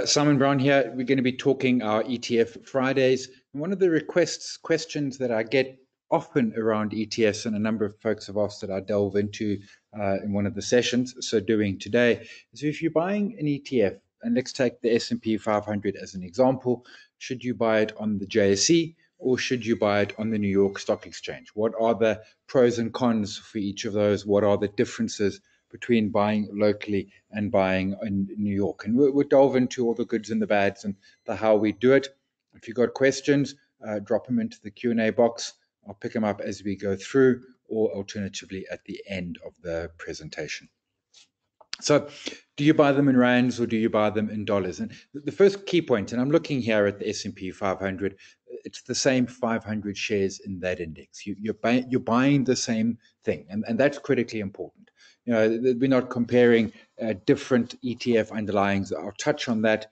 Simon Brown here. We're going to be talking our ETF Fridays. And one of the questions that I get often around ETFs, and a number of folks have asked that I delve into in one of the sessions, so doing today, is if you're buying an ETF, and let's take the S&P 500 as an example, should you buy it on the JSE or should you buy it on the New York Stock Exchange? What are the pros and cons for each of those? What are the differences between buying locally and buying in New York? And we'll delve into all the goods and the bads and the how we do it. If you've got questions, drop them into the Q&A box. I'll pick them up as we go through, or alternatively at the end of the presentation. So do you buy them in rands or do you buy them in dollars? And the first key point, and I'm looking here at the S&P 500, it's the same 500 shares in that index. You're buying the same thing, and that's critically important. You know, we're not comparing different ETF underlyings. I'll touch on that,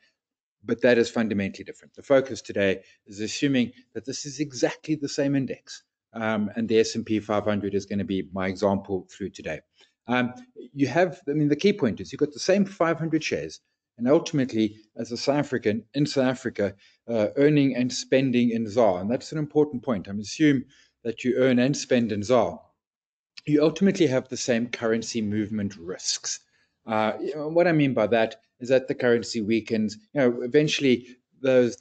but that is fundamentally different. The focus today is assuming that this is exactly the same index, and the S&P 500 is going to be my example through today. The key point is you've got the same 500 shares, and ultimately, as a South African in South Africa, earning and spending in ZAR, and that's an important point. I'm assuming that you earn and spend in ZAR. You ultimately have the same currency movement risks. What I mean by that is that the currency weakens. Eventually those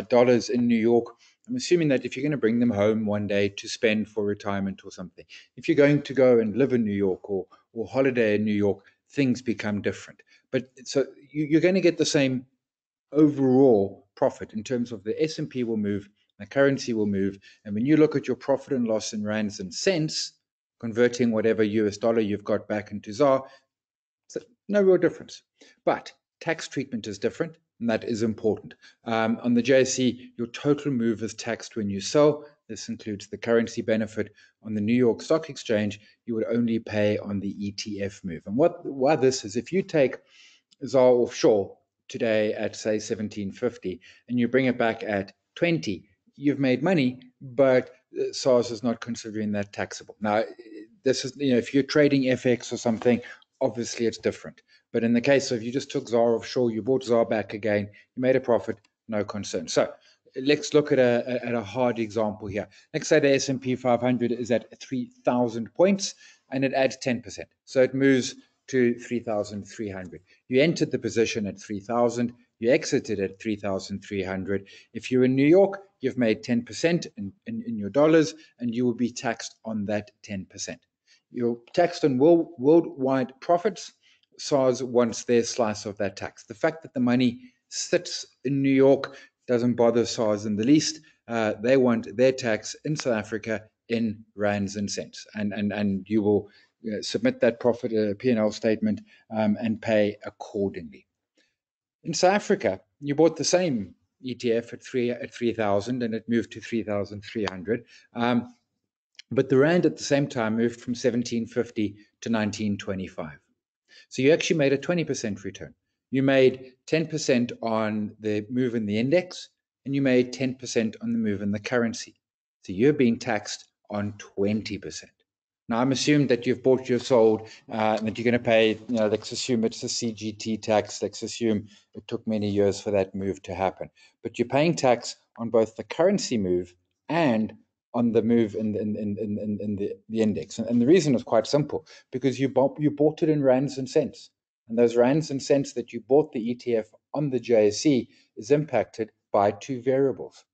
dollars in New York, I'm assuming that if you're going to bring them home one day to spend for retirement or something, if you're going to go and live in New York or holiday in New York, things become different. But so you're going to get the same overall profit in terms of the S&P will move, the currency will move, and when you look at your profit and loss in rands and cents, converting whatever US dollar you've got back into ZAR, so no real difference. But tax treatment is different, and that is important. On the JSE, your total move is taxed when you sell. This includes the currency benefit. On the New York Stock Exchange, you would only pay on the ETF move. And why this is, if you take ZAR offshore today at, say, 1750, and you bring it back at 20, you've made money, but SARS is not considering that taxable. Now, this is, if you're trading FX or something, obviously it's different. But in the case of you just took ZAR offshore, you bought ZAR back again, you made a profit, no concern. So let's look at a hard example here. Let's say the S&P 500 is at 3,000 points and it adds 10%. So it moves to 3,300. You entered the position at 3,000. You exited at 3,300. If you're in New York, you've made 10% in your dollars, and you will be taxed on that 10%. You're taxed on worldwide profits. SARS wants their slice of that tax. The fact that the money sits in New York doesn't bother SARS in the least. They want their tax in South Africa in rands and cents, and you will submit that profit P&L statement and pay accordingly. In South Africa, you bought the same ETF at 3,000 and it moved to 3,300. But the rand at the same time moved from 1750 to 1925. So you actually made a 20% return. You made 10% on the move in the index, and you made 10% on the move in the currency. So you're being taxed on 20%. Now, I'm assuming that you've bought, you've sold, and that you're going to pay, let's assume it's a CGT tax. Let's assume it took many years for that move to happen. But you're paying tax on both the currency move and on the move in the index. And the reason is quite simple, because you bought it in rands and cents. And those rands and cents that you bought the ETF on the JSE is impacted by two variables: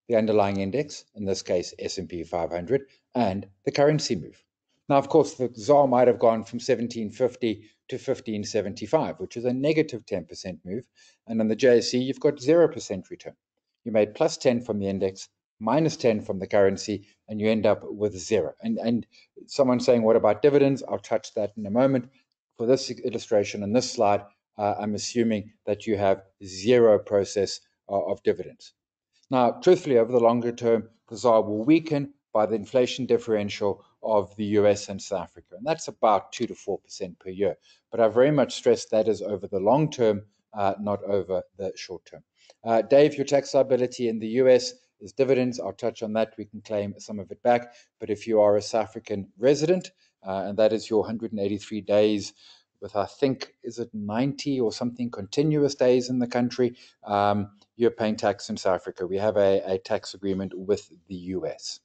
the underlying index, in this case S&P 500, and the currency move. Now, of course, the ZAR might have gone from 1750 to 1575, which is a negative 10% move. And on the JSE, you've got 0% return. You made plus 10 from the index, minus 10 from the currency, and you end up with zero. And someone saying, what about dividends? I'll touch that in a moment. For this illustration on this slide, I'm assuming that you have zero process of dividends. Now, truthfully, over the longer term, the ZAR will weaken by the inflation differential of the US and South Africa, and that's about 2 to 4% per year. But I very much stress that is over the long term, not over the short term. Dave, your tax liability in the US is dividends. I'll touch on that. We can claim some of it back. But if you are a South African resident, and that is your 183 days with, I think, is it 90 or something continuous days in the country, you're paying tax in South Africa. We have a tax agreement with the US.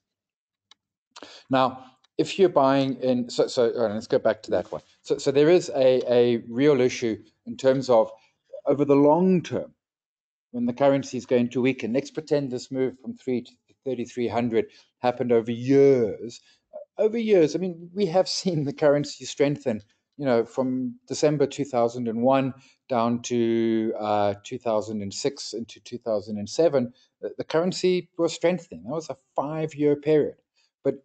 Now, if you're buying in, let's go back to that one. So there is a real issue in terms of over the long term, when the currency is going to weaken. Let's pretend this move from 3 to 3,300 happened over years. Over years, I mean, we have seen the currency strengthen, from December 2001 down to 2006 into 2007. The currency was strengthening. That was a 5-year period. But,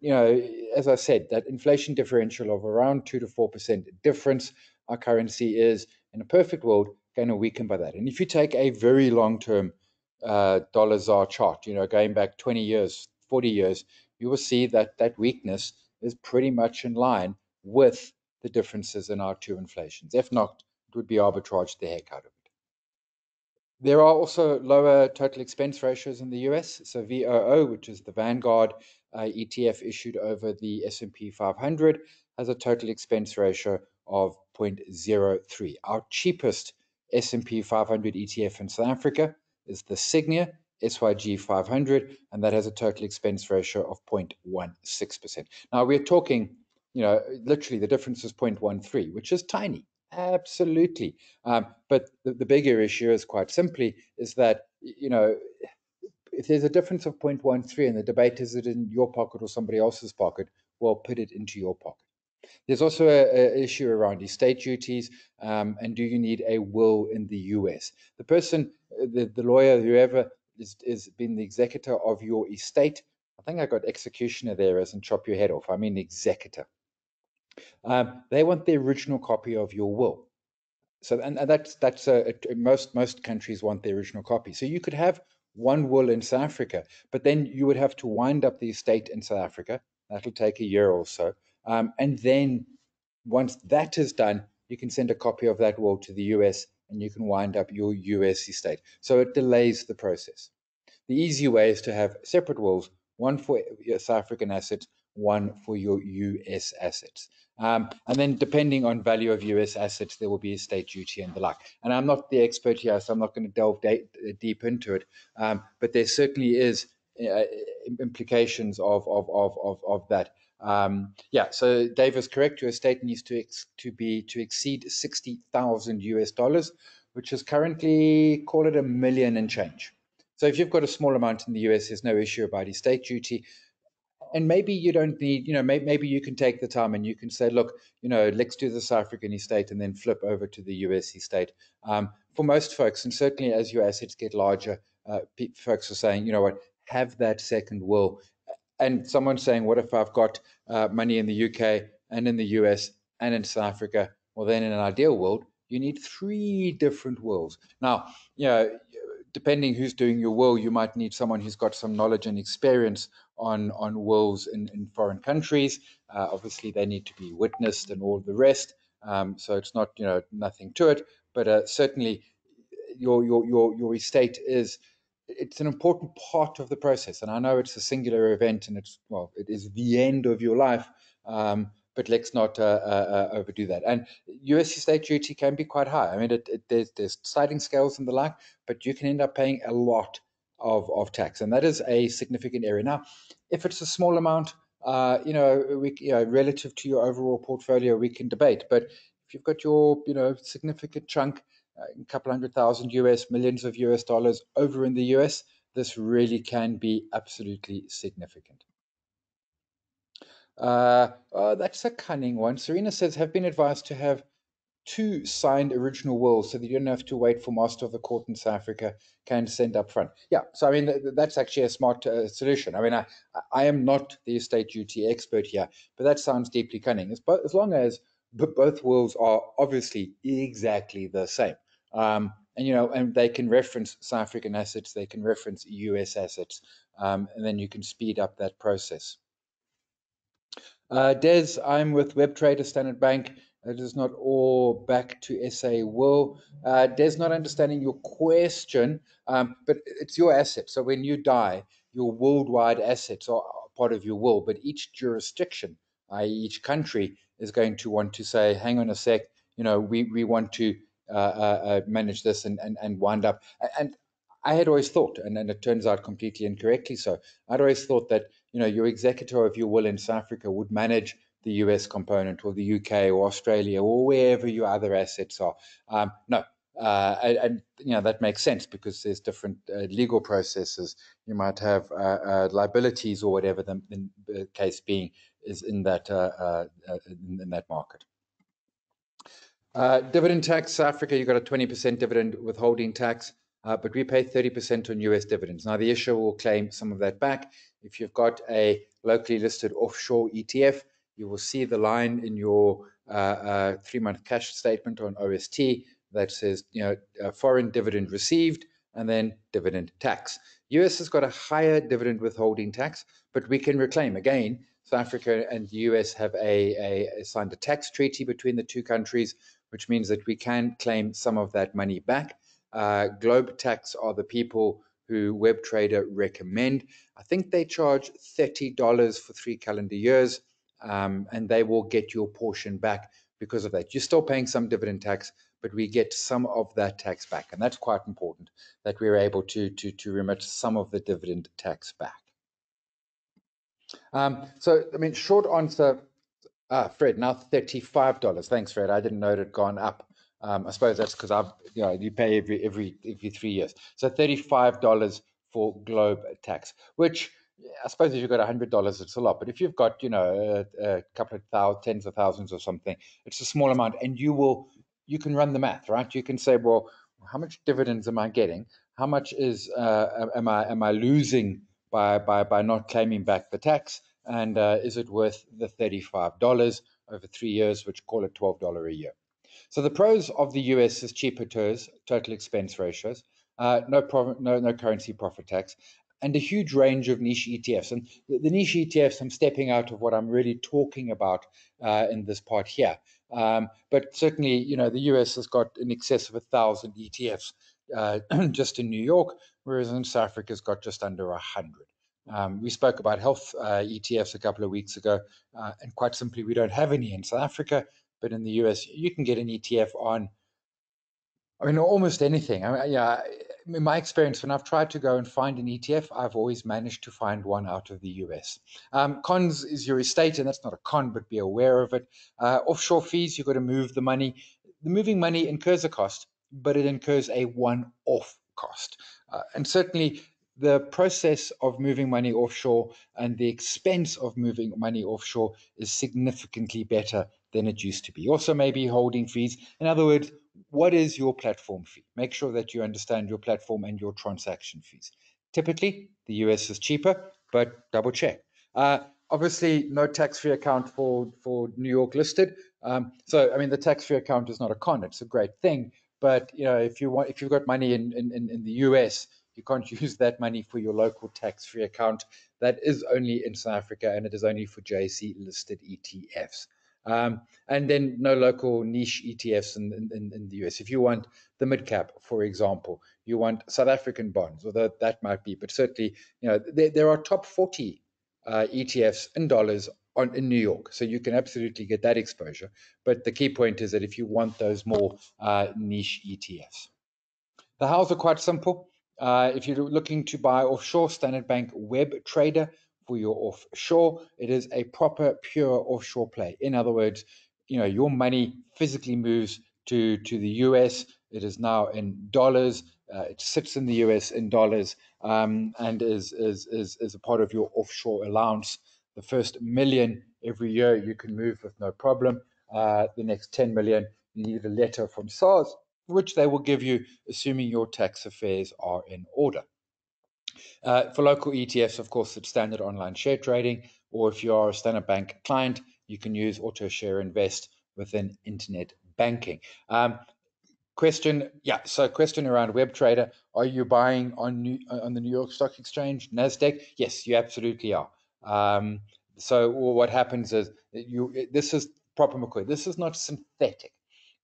as I said, that inflation differential of around 2 to 4% difference, our currency is, in a perfect world, going to weaken by that. And if you take a very long-term dollar ZAR chart, going back 20 years, 40 years, you will see that that weakness is pretty much in line with the differences in our two inflations. If not, it would be arbitrage the heck out of it. There are also lower total expense ratios in the US. So VOO, which is the Vanguard ETF issued over the S&P 500, has a total expense ratio of 0.03. Our cheapest S&P 500 ETF in South Africa is the Signia SYG 500, and that has a total expense ratio of 0.16%. Now we're talking, literally the difference is 0.13, which is tiny. Absolutely. But the bigger issue is quite simply is that, if there's a difference of 0.13 and the debate is it in your pocket or somebody else's pocket, well, put it into your pocket. There's also an issue around estate duties, and do you need a will in the US? The person, the lawyer, whoever is been the executor of your estate, I think I got executioner there as in chop your head off. I mean executor. They want the original copy of your will. So, and that's most countries want the original copy. So you could have one will in South Africa, but then you would have to wind up the estate in South Africa. That'll take a year or so, and then once that is done, you can send a copy of that will to the US, and you can wind up your US estate. So it delays the process. The easy way is to have separate wills, one for your South African assets, one for your US assets. And then depending on value of US assets, there will be estate duty and the like. And I'm not the expert here, so I'm not going to delve deep into it. But there certainly is implications of that. So Dave is correct. Your estate needs to exceed 60,000 US dollars, which is currently, call it $1 million and change. So if you've got a small amount in the US, there's no issue about estate duty. And maybe you don't need, maybe you can take the time and you can say, look, let's do the South African estate and then flip over to the US estate. For most folks, and certainly as your assets get larger, folks are saying, have that second will. And someone's saying, what if I've got money in the UK and in the US and in South Africa? Well, then in an ideal world, you need 3 different wills. Now, depending who's doing your will, you might need someone who's got some knowledge and experience on wills in foreign countries. Obviously, they need to be witnessed and all the rest. So it's not, nothing to it. But certainly, your estate it's an important part of the process. And I know it's a singular event, and it is the end of your life. But let's not overdo that. And US estate duty can be quite high. I mean, there's sliding scales and the like, but you can end up paying a lot of tax, and that is a significant area. Now, if it's a small amount, relative to your overall portfolio, we can debate. But if you've got your, significant chunk, a couple $100,000 US, millions of US dollars over in the US, this really can be absolutely significant. That's a cunning one. Serena says, have been advised to have 2 signed original wills so that you don't have to wait for master of the court in South Africa can send up front. Yeah, so I mean, that's actually a smart solution. I mean, I am not the estate duty expert here, but that sounds deeply cunning. As long as both wills are obviously exactly the same. And they can reference South African assets, they can reference US assets, and then you can speed up that process. Des, I'm with WebTrader Standard Bank. It is not all back to SA will. Des, not understanding your question, but it's your asset. So when you die, your worldwide assets are part of your will, but each jurisdiction, i.e. each country, is going to want to say, hang on a sec, we want to manage this and wind up. And I had always thought, and it turns out completely incorrectly so, I'd always thought that, your executor of your will in South Africa would manage the US component or the UK or Australia or wherever your other assets are. No. And that makes sense because there's different legal processes. You might have liabilities or whatever the case being is in that market. Dividend tax, South Africa, you've got a 20% dividend withholding tax, but we pay 30% on US dividends. Now, the issuer will claim some of that back. If you've got a locally listed offshore ETF, you will see the line in your 3-month cash statement on OST that says, foreign dividend received and then dividend tax. US has got a higher dividend withholding tax, but we can reclaim. Again, South Africa and the US have signed a tax treaty between the two countries, which means that we can claim some of that money back. Globe Tax are the people who WebTrader recommend. I think they charge $30 for 3 calendar years, and they will get your portion back because of that. You're still paying some dividend tax, but we get some of that tax back, and that's quite important that we're able to remit some of the dividend tax back. So, short answer, Fred, now $35. Thanks, Fred. I didn't know it had gone up. I suppose that's because you pay every 3 years. So $35 for Globe tax, which I suppose if you've got $100, it's a lot. But if you've got a couple of tens of thousands or something, it's a small amount, and you can run the math, right? You can say, well, how much dividends am I getting? How much am I losing by not claiming back the tax? And is it worth the $35 over 3 years, which call it $12 a year? So the pros of the US is cheaper total expense ratios, no currency profit tax, and a huge range of niche ETFs. And the niche ETFs, I'm stepping out of what I'm really talking about in this part here. But certainly, the US has got in excess of 1,000 ETFs just in New York, whereas in South Africa's got just under 100. We spoke about health ETFs a couple of weeks ago, and quite simply, we don't have any in South Africa, but in the US, you can get an ETF on, almost anything. In my experience, when I've tried to go and find an ETF, I've always managed to find one out of the US. Cons is your estate, and that's not a con, but be aware of it. Offshore fees, you've got to move the money. The moving money incurs a cost, but it incurs a one-off cost. And certainly, the process of moving money offshore and the expense of moving money offshore is significantly better than it used to be. Also, maybe holding fees. In other words, what is your platform fee? Make sure that you understand your platform and your transaction fees. Typically, the US is cheaper, but double check. Obviously, no tax-free account for New York listed. So, the tax-free account is not a con; it's a great thing. But if you've got money in the US, you can't use that money for your local tax-free account. That is only in South Africa, and it is only for JSE listed ETFs. And then no local niche ETFs in the US. If you want the mid-cap, for example, you want South African bonds, although that might be, but certainly, there are top 40 ETFs in dollars in New York. So you can absolutely get that exposure. But the key point is that if you want those more niche ETFs. The hows are quite simple. If you're looking to buy offshore, Standard Bank WebTrader for your offshore, it is a proper, pure offshore play. In other words, your money physically moves to the US. It is now in dollars. It sits in the US in dollars and is a part of your offshore allowance. The first million every year you can move with no problem. The next 10 million, you need a letter from SARS, which they will give you, assuming your tax affairs are in order. For local ETFs, of course, it's standard online share trading, or if you are a Standard Bank client, you can use Autoshare Invest within internet banking. Question around WebTrader. Are you buying on the New York Stock Exchange, NASDAQ? Yes, you absolutely are. So what happens is this is proper McCoy. This is not synthetic.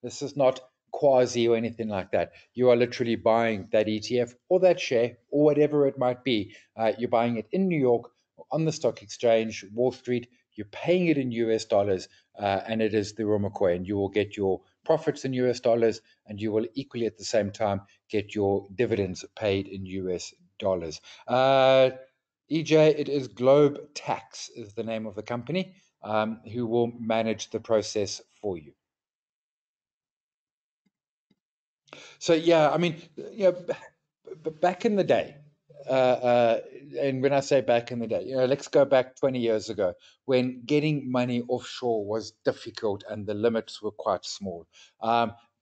This is not quasi or anything like that. You are literally buying that ETF or that share or whatever it might be. You're buying it in New York on the stock exchange, Wall Street. You're paying it in US dollars, and it is the real McCoy, and you will get your profits in US dollars, and you will equally at the same time get your dividends paid in US dollars. EJ, it is Globe Tax is the name of the company, who will manage the process for you. So yeah, I mean, back in the day, and when I say back in the day, let's go back 20 years ago when getting money offshore was difficult and the limits were quite small.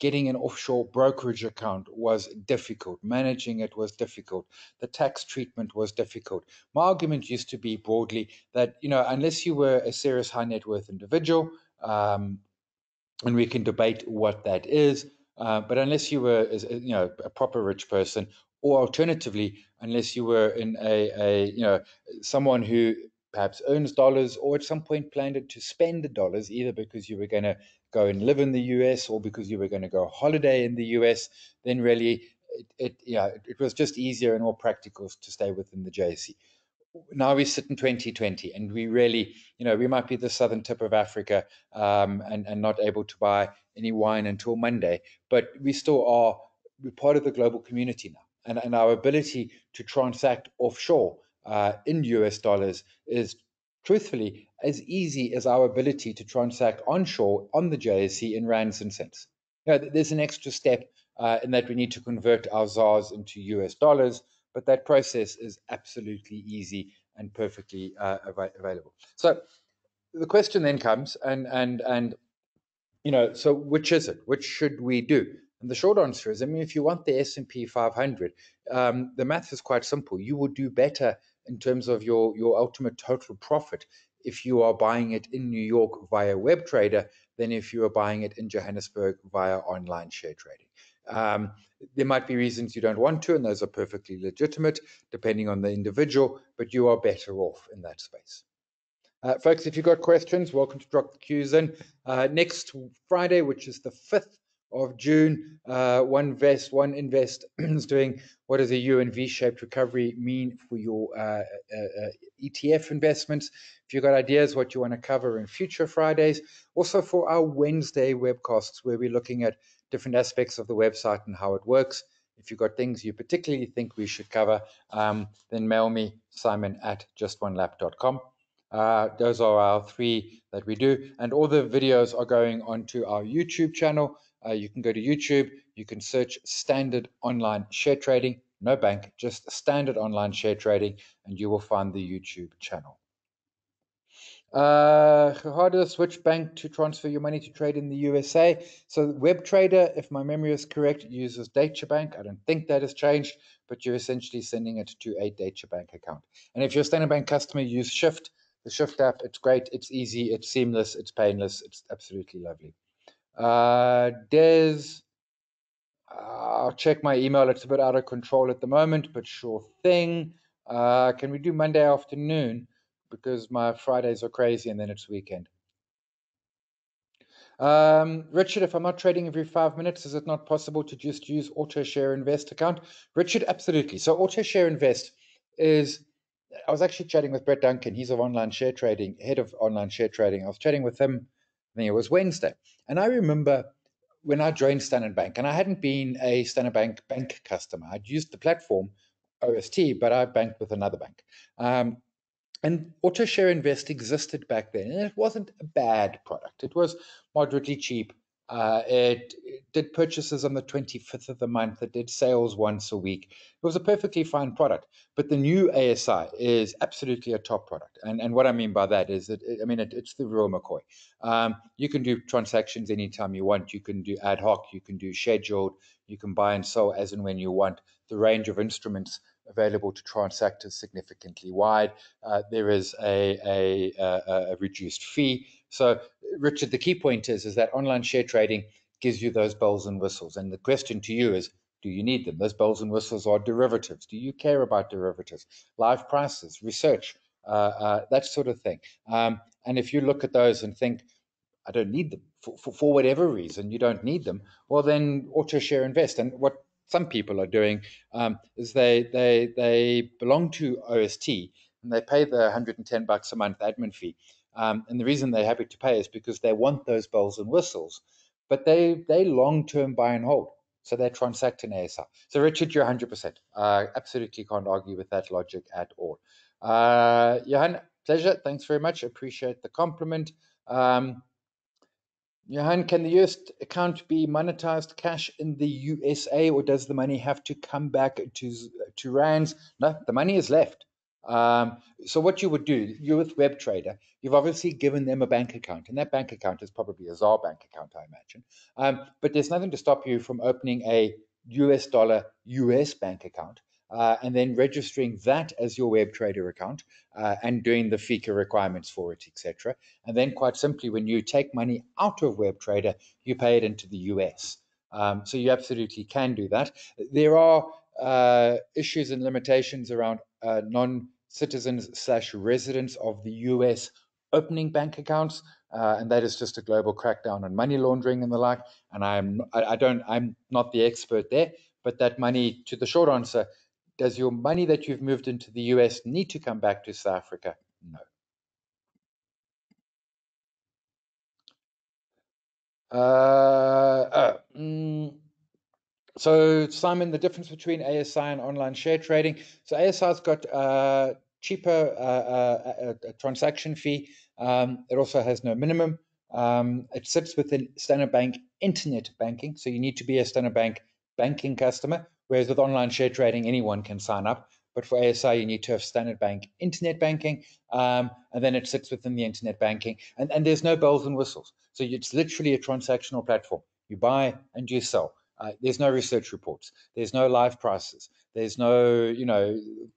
Getting an offshore brokerage account was difficult. Managing it was difficult. The tax treatment was difficult. My argument used to be broadly that, unless you were a serious high net worth individual, and we can debate what that is. But unless you were, a proper rich person, or alternatively, unless you were in someone who perhaps earns dollars, or at some point planned to spend the dollars, either because you were going to go and live in the US or because you were going to go holiday in the US, then really it was just easier and more practical to stay within the JSE. Now we sit in 2020 and we really, we might be the southern tip of Africa, and not able to buy any wine until Monday, but we still are, we're part of the global community now. And our ability to transact offshore in US dollars is truthfully as easy as our ability to transact onshore on the JSE in rands and cents. There's an extra step in that we need to convert our ZARs into US dollars, but that process is absolutely easy and perfectly available. So the question then comes, and so which is it? Which should we do? And the short answer is, if you want the S&P 500, the math is quite simple. You will do better in terms of your ultimate total profit if you are buying it in New York via web trader than if you are buying it in Johannesburg via online share trading. There might be reasons you don't want to, and those are perfectly legitimate depending on the individual, but you are better off in that space. Folks, if you've got questions, welcome to drop the cues in. Next Friday, which is the 5th of June, One Invest is doing what does a U and V-shaped recovery mean for your ETF investments. If you've got ideas what you want to cover in future Fridays, also for our Wednesday webcasts where we're looking at different aspects of the website and how it works. If you've got things you particularly think we should cover, then mail me, simon@justonelap.com. Those are our 3 that we do, and all the videos are going onto our YouTube channel. You can go to YouTube, you can search standard online share trading, no bank, just standard online share trading, and you will find the YouTube channel. How do I switch bank to transfer your money to trade in the USA? So WebTrader, if my memory is correct, uses Deutsche Bank. I don't think that has changed, but you're essentially sending it to a Deutsche Bank account. And if you're a Standard Bank customer, use Shift. The Shift app, it's great, it's easy, it's seamless, it's painless, it's absolutely lovely. Des, I'll check my email. It's a bit out of control at the moment, but sure thing. Can we do Monday afternoon? Because my Fridays are crazy and then it's weekend. Richard, if I'm not trading every 5 minutes, is it not possible to just use Autoshare Invest account? Richard, absolutely. So Autoshare Invest is, I was actually chatting with Brett Duncan. He's of online share trading, head of online share trading. I was chatting with him, I think it was Wednesday. And I remember when I joined Standard Bank, and I hadn't been a Standard Bank customer. I'd used the platform OST, but I banked with another bank. And Autoshare Invest existed back then, and it wasn't a bad product. It was moderately cheap. It did purchases on the 25th of the month. It did sales once a week. It was a perfectly fine product. But the new ASI is absolutely a top product. And what I mean by that is that, it's the real McCoy. You can do transactions anytime you want. You can do ad hoc. You can do scheduled. You can buy and sell as and when you want. The range of instruments available to transact is significantly wide. There is a reduced fee. So, Richard, the key point is that online share trading gives you those bells and whistles. And the question to you is, do you need them? Those bells and whistles are derivatives. Do you care about derivatives? Live prices, research, that sort of thing. And if you look at those and think, I don't need them for whatever reason, you don't need them, well, then Autoshare Invest. And what some people are doing is they belong to OST and they pay the $110 a month admin fee. And the reason they're happy to pay is because they want those bells and whistles. but they long-term buy and hold. So they transact in ASI. So Richard, you're 100%. Absolutely can't argue with that logic at all. Johan, pleasure. Thanks very much. Appreciate the compliment. Johan, can the US account be monetized cash in the USA, or does the money have to come back to rands? No, the money is left. So what you would do, you're with WebTrader, you've obviously given them a bank account, and that bank account is probably a ZAR bank account, I imagine. But there's nothing to stop you from opening a US dollar US bank account and then registering that as your WebTrader account and doing the FICA requirements for it, etc. And then quite simply, when you take money out of WebTrader, you pay it into the US. So you absolutely can do that. There are issues and limitations around non-citizens slash residents of the US opening bank accounts, and that is just a global crackdown on money laundering and the like. And I'm not the expert there, but that money, to the short answer, does your money that you've moved into the US need to come back to South Africa? No. So, Simon, the difference between ASI and online share trading. So, ASI's got cheaper transaction fee. It also has no minimum. It sits within Standard Bank internet banking. So, you need to be a Standard Bank banking customer. Whereas with online share trading, anyone can sign up. But for ASI, you need to have Standard Bank internet banking. And then it sits within the internet banking. And there's no bells and whistles. So, it's literally a transactional platform. You buy and you sell. There's no research reports. There's no live prices. There's no,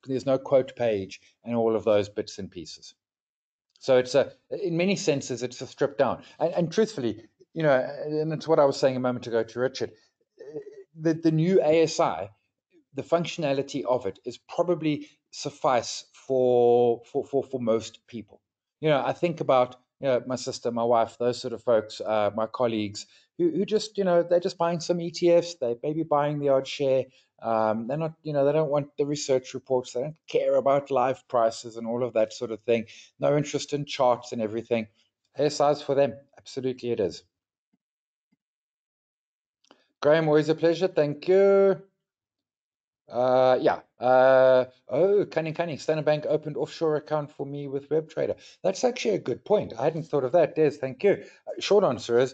there's no quote page and all of those bits and pieces. So in many senses, it's a stripped down. And truthfully, and it's what I was saying a moment ago to Richard. The new ASI, the functionality of it is probably suffice for most people. I think about my sister, my wife, those sort of folks, my colleagues who just they're just buying some ETFs. They maybe buying the odd share. They're not they don't want the research reports. They don't care about live prices and all of that sort of thing. No interest in charts and everything. ASI's for them. Absolutely, it is. Graham, always a pleasure. Thank you. Yeah. Cunning. Standard Bank opened offshore account for me with WebTrader. That's actually a good point. I hadn't thought of that. Des, thank you. Short answer is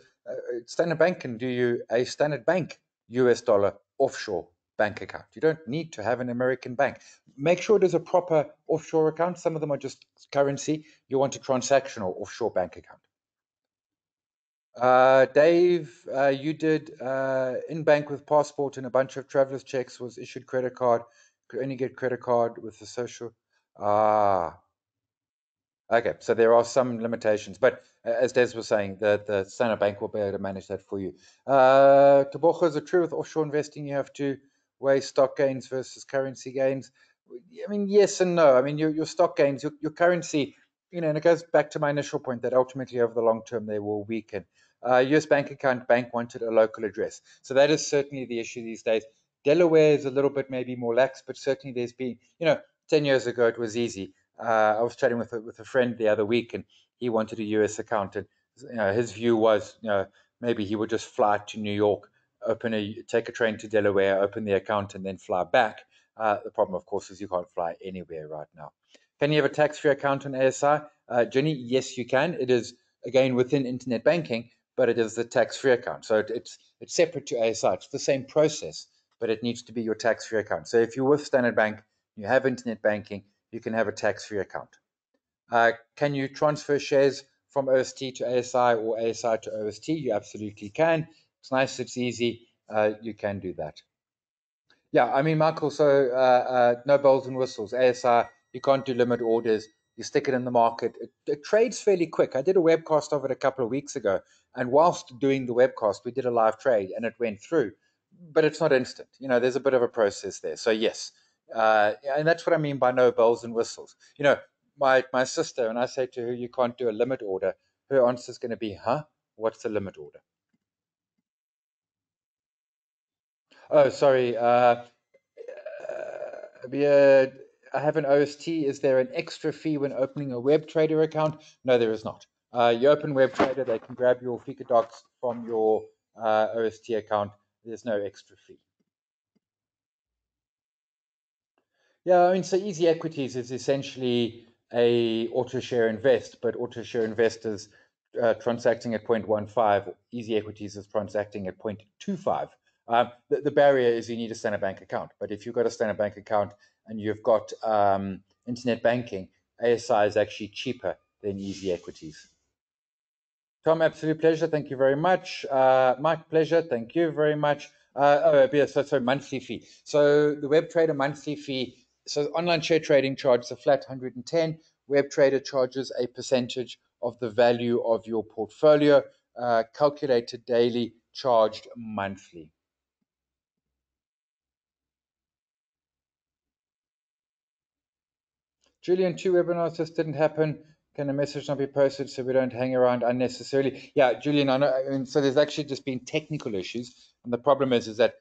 Standard Bank can do you a Standard Bank US dollar offshore bank account. You don't need to have an American bank. Make sure it is a proper offshore account. Some of them are just currency. You want a transactional offshore bank account. Dave, you did in bank with passport and a bunch of traveler's checks, was issued credit card, could only get credit card with the social. Ah, okay. So there are some limitations, but as Des was saying, the Standard Bank will be able to manage that for you. Tebogo, is it true with offshore investing you have to weigh stock gains versus currency gains? I mean, yes and no. I mean, your stock gains, your currency, and it goes back to my initial point that ultimately over the long term they will weaken. US bank account bank wanted a local address. So that is certainly the issue these days. Delaware is a little bit maybe more lax, but certainly there's been, 10 years ago it was easy. I was chatting with a friend the other week, and he wanted a US account, and his view was, maybe he would just fly to New York, take a train to Delaware, open the account, and then fly back. The problem, of course, is you can't fly anywhere right now. Can you have a tax-free account on ASI? Jenny, yes, you can. It is again within internet banking, but it is the tax-free account. So it's separate to ASI. It's the same process, but it needs to be your tax-free account. So if you're with Standard Bank, you have internet banking, you can have a tax-free account. Can you transfer shares from OST to ASI or ASI to OST? You absolutely can. It's nice, it's easy. You can do that. Yeah, I mean, Michael, so no bells and whistles. ASI, you can't do limit orders. You stick it in the market. It trades fairly quick. I did a webcast of it a couple of weeks ago. And whilst doing the webcast, we did a live trade and it went through. But it's not instant. There's a bit of a process there. So, yes. And that's what I mean by no bells and whistles. My sister, and I say to her, you can't do a limit order, her answer is going to be, huh? What's a limit order? Oh, sorry. I have an OST. Is there an extra fee when opening a WebTrader account? No, there is not. You open WebTrader, they can grab your FICA docs from your OST account, there's no extra fee. Yeah, I mean, so Easy Equities is essentially a Autoshare Invest, but Autoshare Invest is transacting at 0.15. Easy Equities is transacting at 0.25. The barrier is you need a standard bank account. But if you've got a standard bank account and you've got internet banking, ASI is actually cheaper than Easy Equities. Tom, absolute pleasure. Thank you very much. Mike, pleasure. Thank you very much. So monthly fee. So the web trader monthly fee. So online share trading charges a flat 110. Web trader charges a percentage of the value of your portfolio, calculated daily, charged monthly. Julian, 2 webinars just didn't happen. Can a message not be posted so we don't hang around unnecessarily? Yeah, Julian, I know. I mean, so there's actually just been technical issues, and the problem is that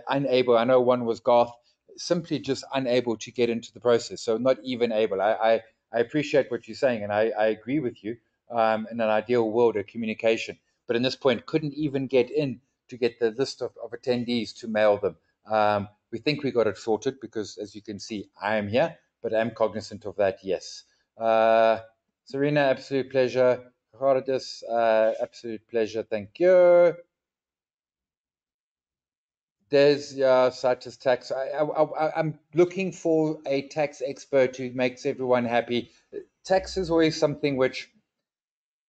unable. I know one was Garth, simply just unable to get into the process. So not even able. I appreciate what you're saying, and I agree with you. In an ideal world of communication, but in this point, couldn't even get in to get the list of attendees to mail them. We think we got it sorted because, as you can see, I am here, but I'm cognizant of that, yes. Serena, absolute pleasure. Herodotus, absolute pleasure. Thank you. There's Citus tax. I'm looking for a tax expert who makes everyone happy. Tax is always something which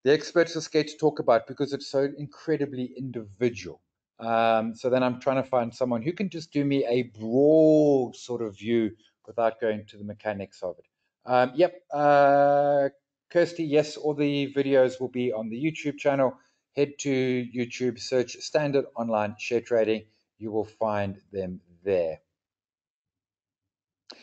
the experts are scared to talk about because it's so incredibly individual. So then I'm trying to find someone who can just do me a broad sort of view without going to the mechanics of it. Yep, Kirsty, yes, all the videos will be on the YouTube channel. Head to YouTube, search Standard Online Share Trading. You will find them there.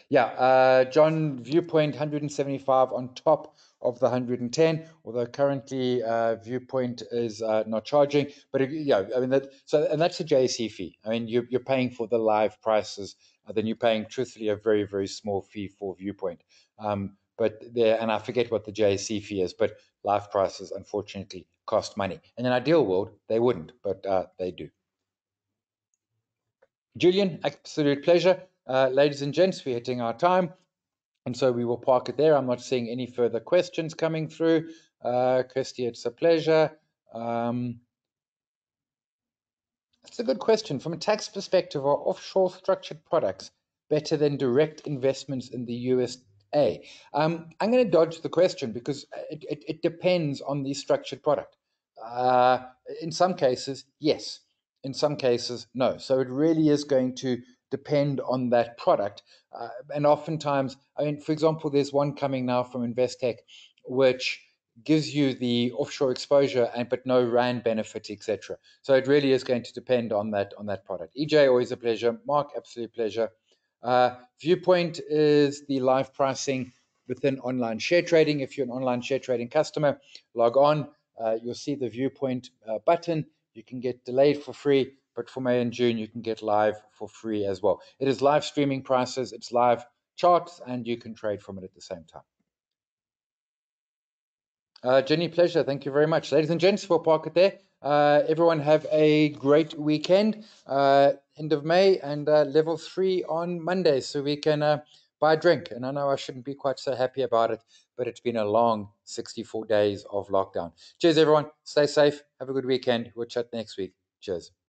Yeah, John, Viewpoint 175 on top of the 110, although currently Viewpoint is not charging. But yeah, I mean and that's a JSE fee. I mean you're paying for the live prices, then you're paying truthfully a very very small fee for Viewpoint. But there, and I forget what the JSE fee is, but live prices unfortunately cost money. In an ideal world, they wouldn't, but they do. Julian, absolute pleasure. Ladies and gents, we're hitting our time. And so we will park it there. I'm not seeing any further questions coming through. Kirsty, it's a pleasure. That's a good question. From a tax perspective, are offshore structured products better than direct investments in the USA? I'm going to dodge the question because it depends on the structured product. Uh, in some cases, yes. In some cases, no. So it really is going to depend on that product. And oftentimes, I mean, for example, there's one coming now from Investec, which gives you the offshore exposure and but no rand benefit, etc. So it really is going to depend on that product. EJ, always a pleasure. Mark, absolute pleasure. Viewpoint is the live pricing within online share trading. If you're an online share trading customer, log on. You'll see the Viewpoint button. You can get delayed for free, but for May and June, you can get live for free as well. It is live streaming prices, it's live charts, and you can trade from it at the same time. Jenny, pleasure. Thank you very much. Ladies and gents, we'll park it there. Everyone have a great weekend. End of May and level 3 on Monday, so we can buy a drink. And I know I shouldn't be quite so happy about it, but it's been a long 64 days of lockdown. Cheers, everyone. Stay safe. Have a good weekend. We'll chat next week. Cheers.